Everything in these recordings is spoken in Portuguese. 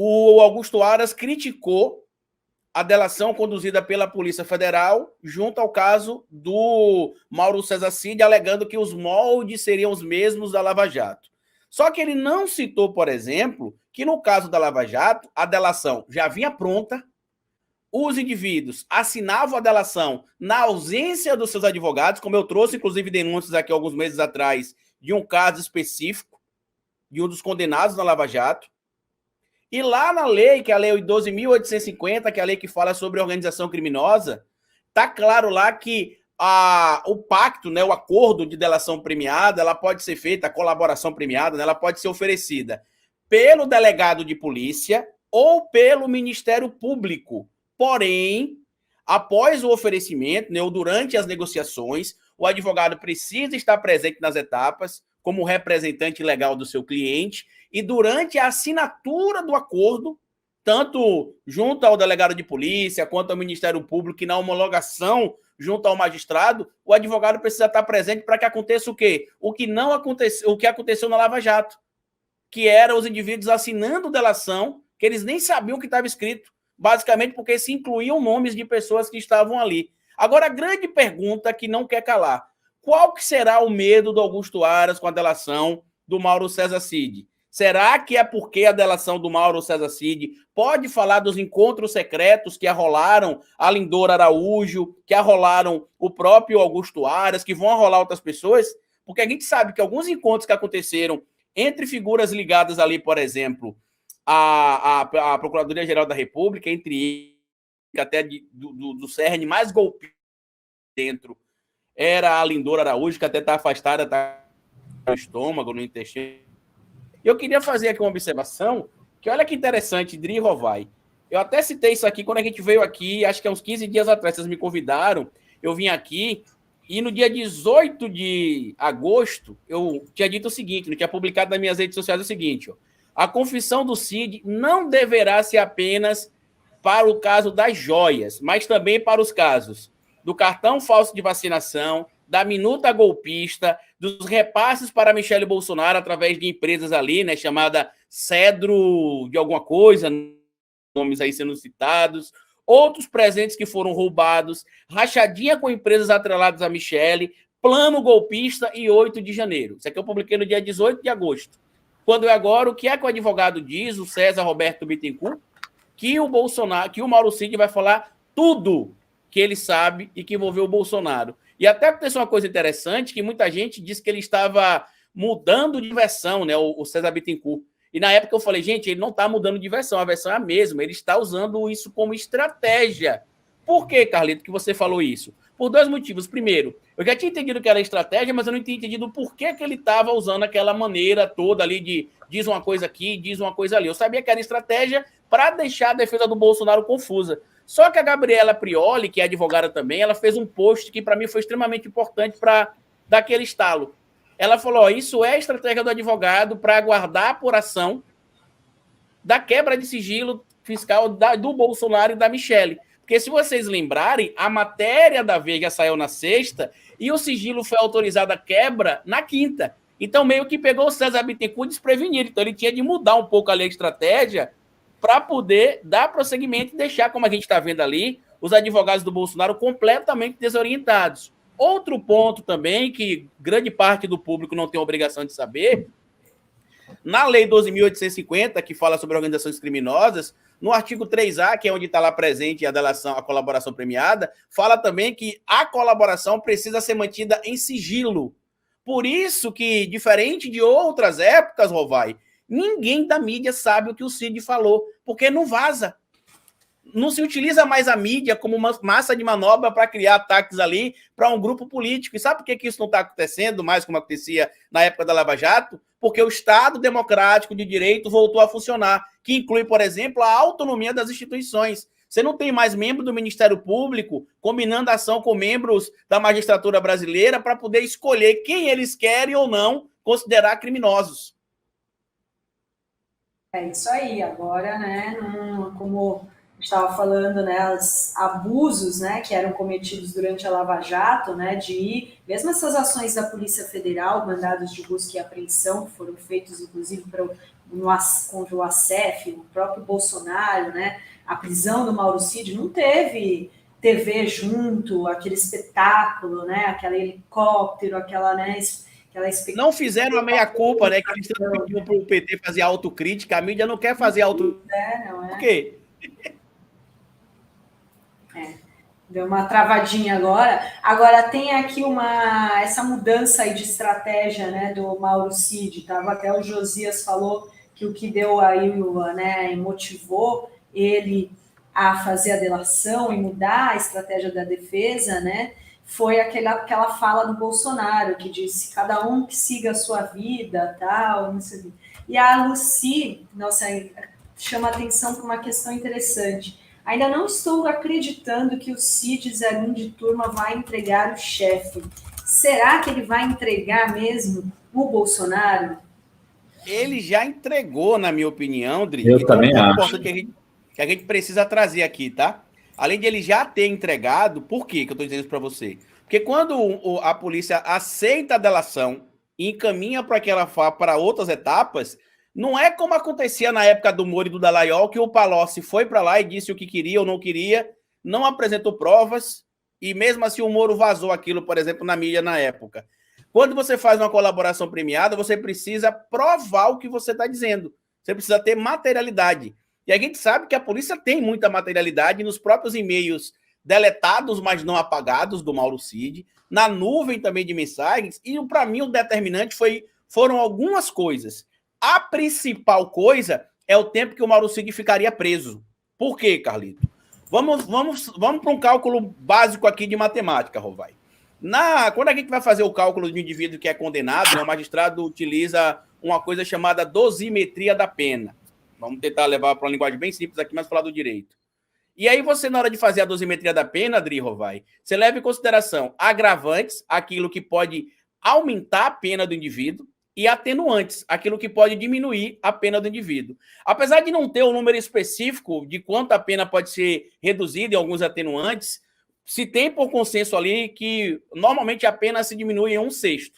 o Augusto Aras criticou a delação conduzida pela Polícia Federal junto ao caso do Mauro César Cid, alegando que os moldes seriam os mesmos da Lava Jato. Só que ele não citou, por exemplo, que no caso da Lava Jato, a delação já vinha pronta, os indivíduos assinavam a delação na ausência dos seus advogados, como eu trouxe, inclusive, denúncias aqui alguns meses atrás de um caso específico, de um dos condenados na Lava Jato. E lá na lei, que é a Lei 12.850, que é a lei que fala sobre organização criminosa, está claro lá que o pacto, né, o acordo de delação premiada, ela pode ser feita, a colaboração premiada, né, ela pode ser oferecida pelo delegado de polícia ou pelo Ministério Público. Porém, após o oferecimento, né, ou durante as negociações, o advogado precisa estar presente nas etapas como representante legal do seu cliente e durante a assinatura do acordo, tanto junto ao delegado de polícia quanto ao Ministério Público e na homologação junto ao magistrado, o advogado precisa estar presente para que aconteça o quê? O que aconteceu na Lava Jato, que eram os indivíduos assinando delação, que eles nem sabiam o que estava escrito, basicamente porque se incluíam nomes de pessoas que estavam ali. Agora, a grande pergunta que não quer calar, qual que será o medo do Augusto Aras com a delação do Mauro César Cid? Será que é porque a delação do Mauro César Cid pode falar dos encontros secretos que arrolaram a Lindora Araújo, que arrolaram o próprio Augusto Aras, que vão arrolar outras pessoas? Porque a gente sabe que alguns encontros que aconteceram entre figuras ligadas ali, por exemplo, à Procuradoria-Geral da República, entre até do cerne mais golpista dentro, era a Lindora Araújo, que até está afastada, está no estômago, no intestino. Eu queria fazer aqui uma observação, que olha que interessante, Dri Rovai. Eu até citei isso aqui quando a gente veio aqui, acho que há uns 15 dias atrás, vocês me convidaram, eu vim aqui, e no dia 18 de agosto, eu tinha dito o seguinte, eu tinha publicado nas minhas redes sociais o seguinte, ó, a confissão do Cid não deverá ser apenas para o caso das joias, mas também para os casos do cartão falso de vacinação, da minuta golpista, dos repasses para Michele Bolsonaro através de empresas ali, né, chamada Cedro de alguma coisa, nomes aí sendo citados, outros presentes que foram roubados, rachadinha com empresas atreladas a Michele, plano golpista e 8 de janeiro. Isso aqui eu publiquei no dia 18 de agosto. Quando é agora, o que é que o advogado diz, o César Roberto Bittencourt, que o Bolsonaro, que o Mauro Cid vai falar tudo que ele sabe e que envolveu o Bolsonaro. E até aconteceu uma coisa interessante, que muita gente disse que ele estava mudando de versão, né, o César Bittencourt. E na época eu falei, gente, ele não está mudando de versão, a versão é a mesma, ele está usando isso como estratégia. Por que, Carlito, que você falou isso? Por dois motivos. Primeiro, eu já tinha entendido que era estratégia, mas eu não tinha entendido por que ele estava usando aquela maneira toda ali de diz uma coisa aqui, diz uma coisa ali. Eu sabia que era estratégia para deixar a defesa do Bolsonaro confusa. Só que a Gabriela Prioli, que é advogada também, ela fez um post que para mim foi extremamente importante para dar aquele estalo. Ela falou, isso é a estratégia do advogado para aguardar a apuração da quebra de sigilo fiscal do Bolsonaro e da Michele. Porque se vocês lembrarem, a matéria da Veja saiu na sexta e o sigilo foi autorizado a quebra na quinta. Então meio que pegou o César Bittencourt desprevenido. Então ele tinha de mudar um pouco ali a estratégia para poder dar prosseguimento e deixar, como a gente está vendo ali, os advogados do Bolsonaro completamente desorientados. Outro ponto também, que grande parte do público não tem obrigação de saber, na Lei 12.850, que fala sobre organizações criminosas, no artigo 3A, que é onde está lá presente a delação, a colaboração premiada, fala também que a colaboração precisa ser mantida em sigilo. Por isso que, diferente de outras épocas, Rovai, ninguém da mídia sabe o que o Cid falou, porque não vaza. Não se utiliza mais a mídia como uma massa de manobra para criar ataques ali para um grupo político. E sabe por que isso não está acontecendo mais como acontecia na época da Lava Jato? Porque o Estado democrático de direito voltou a funcionar, que inclui, por exemplo, a autonomia das instituições. Você não tem mais membro do Ministério Público combinando ação com membros da magistratura brasileira para poder escolher quem eles querem ou não considerar criminosos. É isso aí. Agora, né, como estava falando, né, os abusos, né, que eram cometidos durante a Lava Jato, né, mesmo essas ações da Polícia Federal, mandados de busca e apreensão, que foram feitos, inclusive, para contra o ASEF, o próprio Bolsonaro, né? A prisão do Mauro Cid não teve TV junto, aquele espetáculo, né? Aquele helicóptero, aquela, né? Aquela expectativa. Não fizeram a meia-culpa, né? Que eles pediam para o PT fazer autocrítica, a mídia não quer fazer autocrítica. Não é? Por quê? Deu uma travadinha agora. Agora tem aqui essa mudança aí de estratégia, né, do Mauro Cid. Tava até o Josias falou que o que deu aí, né, motivou ele a fazer a delação e mudar a estratégia da defesa, né, foi aquela fala do Bolsonaro que disse cada um que siga a sua vida, tal, não sei. E a Lucy, nossa, chama atenção para uma questão interessante. Ainda não estou acreditando que o Cid 01 de turma vai entregar o chefe. Será que ele vai entregar mesmo o Bolsonaro? Ele já entregou, na minha opinião, Dri. Eu também acho. Importante que a gente precisa trazer aqui, tá? Além de ele já ter entregado, por quê que eu estou dizendo isso para você? Porque quando a polícia aceita a delação e encaminha para outras etapas, não é como acontecia na época do Moro e do Dallagnol, que o Palocci foi para lá e disse o que queria ou não queria, não apresentou provas, e mesmo assim o Moro vazou aquilo, por exemplo, na mídia na época. Quando você faz uma colaboração premiada, você precisa provar o que você está dizendo. Você precisa ter materialidade. E a gente sabe que a polícia tem muita materialidade nos próprios e-mails deletados, mas não apagados, do Mauro Cid, na nuvem também de mensagens, e para mim o determinante foram algumas coisas. A principal coisa é o tempo que o Mauro Cid ficaria preso. Por quê, Carlito? Vamos para um cálculo básico aqui de matemática, Rovai. Quando a gente vai fazer o cálculo de um indivíduo que é condenado, né, o magistrado utiliza uma coisa chamada dosimetria da pena. Vamos tentar levar para uma linguagem bem simples aqui, mas falar do direito. E aí você, na hora de fazer a dosimetria da pena, Adri Rovai, você leva em consideração agravantes, aquilo que pode aumentar a pena do indivíduo, e atenuantes, aquilo que pode diminuir a pena do indivíduo. Apesar de não ter um número específico de quanto a pena pode ser reduzida em alguns atenuantes, se tem por consenso ali que normalmente a pena se diminui em 1/6.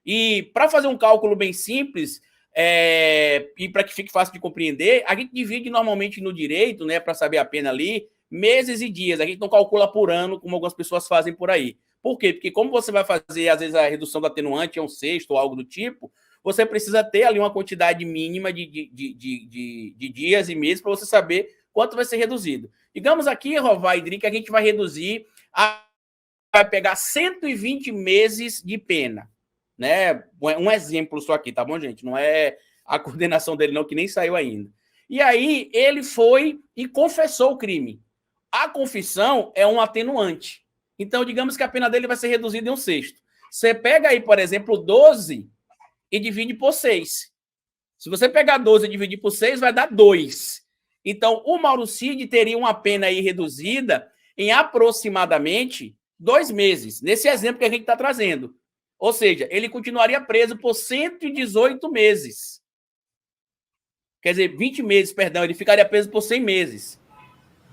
E para fazer um cálculo bem simples, e para que fique fácil de compreender, a gente divide normalmente no direito, né, para saber a pena ali, meses e dias. A gente não calcula por ano, como algumas pessoas fazem por aí. Por quê? Porque como você vai fazer, às vezes, a redução do atenuante em 1/6 ou algo do tipo, você precisa ter ali uma quantidade mínima de dias e meses para você saber quanto vai ser reduzido. Digamos aqui, Rovai e Dri, que a gente vai reduzir, vai pegar 120 meses de pena. Né? Um exemplo só aqui, tá bom, gente? Não é a coordenação dele não, que nem saiu ainda. E aí ele foi e confessou o crime. A confissão é um atenuante. Então, digamos que a pena dele vai ser reduzida em 1/6. Você pega aí, por exemplo, 12 e divide por 6. Se você pegar 12 e dividir por 6, vai dar 2. Então, o Mauro Cid teria uma pena aí reduzida em aproximadamente 2 meses, nesse exemplo que a gente está trazendo. Ou seja, ele continuaria preso por 118 meses. Quer dizer, 20 meses, perdão, ele ficaria preso por 100 meses.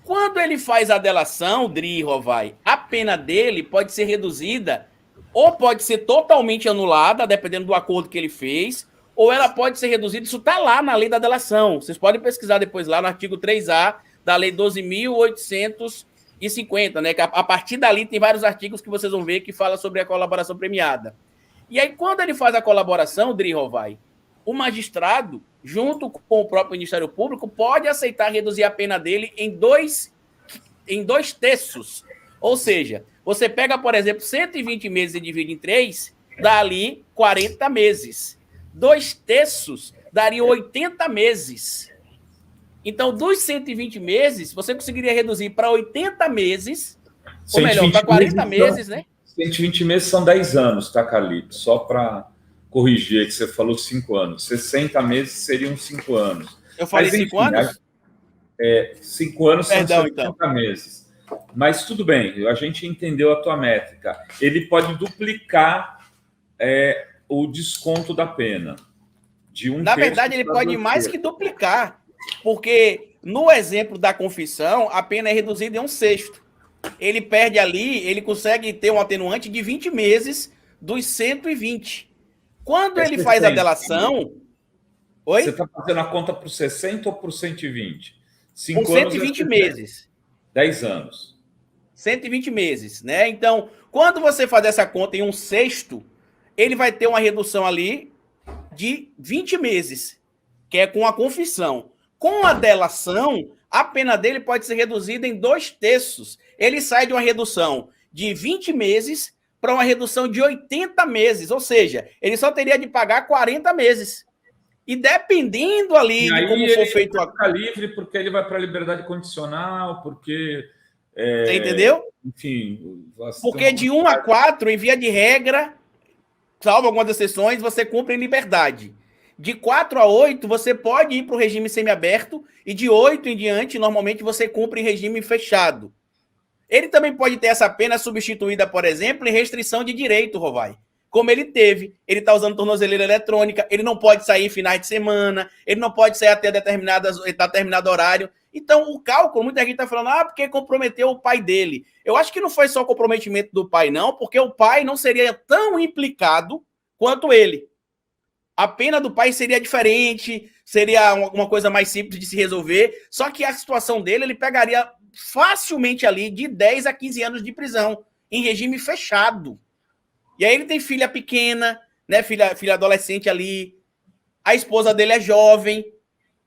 Quando ele faz a delação, Dri Rovai, a pena dele pode ser reduzida ou pode ser totalmente anulada, dependendo do acordo que ele fez, ou ela pode ser reduzida, isso está lá na lei da delação. Vocês podem pesquisar depois lá no artigo 3A da lei 12.850, né? Que a partir dali tem vários artigos que vocês vão ver que fala sobre a colaboração premiada. E aí, quando ele faz a colaboração, Dri Rovai, o magistrado, junto com o próprio Ministério Público, pode aceitar reduzir a pena dele em 2/3. Ou seja, você pega, por exemplo, 120 meses e divide em 3, dá ali 40 meses. 2/3 daria 80 meses. Então, dos 120 meses, você conseguiria reduzir para 80 meses, ou melhor, para 40 meses, né? 120 meses são 10 anos, tá, Carlito? Só para corrigir, que você falou 5 anos. 60 meses seriam 5 anos. Eu falei 5 anos? 5 anos Perdão, são 60 meses. Mas tudo bem, a gente entendeu a tua métrica. Ele pode duplicar o desconto da pena. Na verdade, ele pode mais que duplicar, porque no exemplo da confissão, a pena é reduzida em 1/6. Ele perde ali, ele consegue ter um atenuante de 20 meses dos 120. Quando ele faz a delação... Oi? Você está fazendo a conta por 60 ou por 120? Por 120 meses. 10 anos. 120 meses, né? Então, quando você faz essa conta em um sexto, ele vai ter uma redução ali de 20 meses, que é com a confissão. Com a delação, a pena dele pode ser reduzida em 2/3. Ele sai de uma redução de 20 meses para uma redução de 80 meses, ou seja, ele só teria de pagar 40 meses. E dependendo ali E aí de como for feito ele fica livre porque ele vai para a liberdade condicional, porque... Você entendeu? Enfim... Porque de 1 a 4, em via de regra, salvo algumas exceções, você cumpre em liberdade. De 4 a 8, você pode ir para o regime semiaberto, e de 8 em diante, normalmente, você cumpre em regime fechado. Ele também pode ter essa pena substituída, por exemplo, em restrição de direito, Rovai. Como ele teve, ele está usando tornozeleira eletrônica, ele não pode sair em finais de semana, ele não pode sair até determinado horário. Então, o cálculo, muita gente está falando, porque comprometeu o pai dele. Eu acho que não foi só o comprometimento do pai, não, porque o pai não seria tão implicado quanto ele. A pena do pai seria diferente, seria uma coisa mais simples de se resolver, só que a situação dele, ele pegaria facilmente ali de 10 a 15 anos de prisão, em regime fechado. E aí ele tem filha pequena, né, filha adolescente ali, a esposa dele é jovem.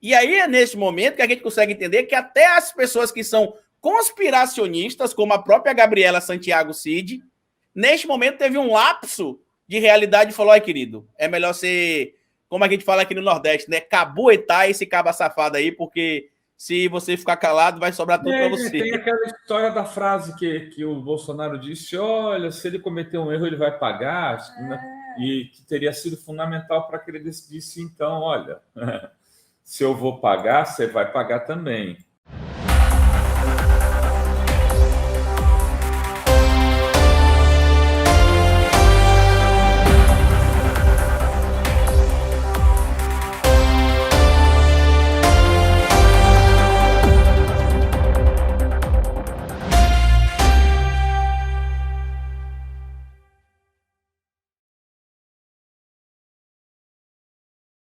E aí é nesse momento que a gente consegue entender que até as pessoas que são conspiracionistas, como a própria Gabriela Santiago Cid, neste momento teve um lapso de realidade e falou, ai, querido, é melhor ser, como a gente fala aqui no Nordeste, né, cabuetar esse caba safado aí, porque se você ficar calado, vai sobrar tudo para você. Tem aquela história da frase que o Bolsonaro disse, olha, se ele cometer um erro, ele vai pagar, e que teria sido fundamental para que ele decidisse, então, olha, se eu vou pagar, você vai pagar também.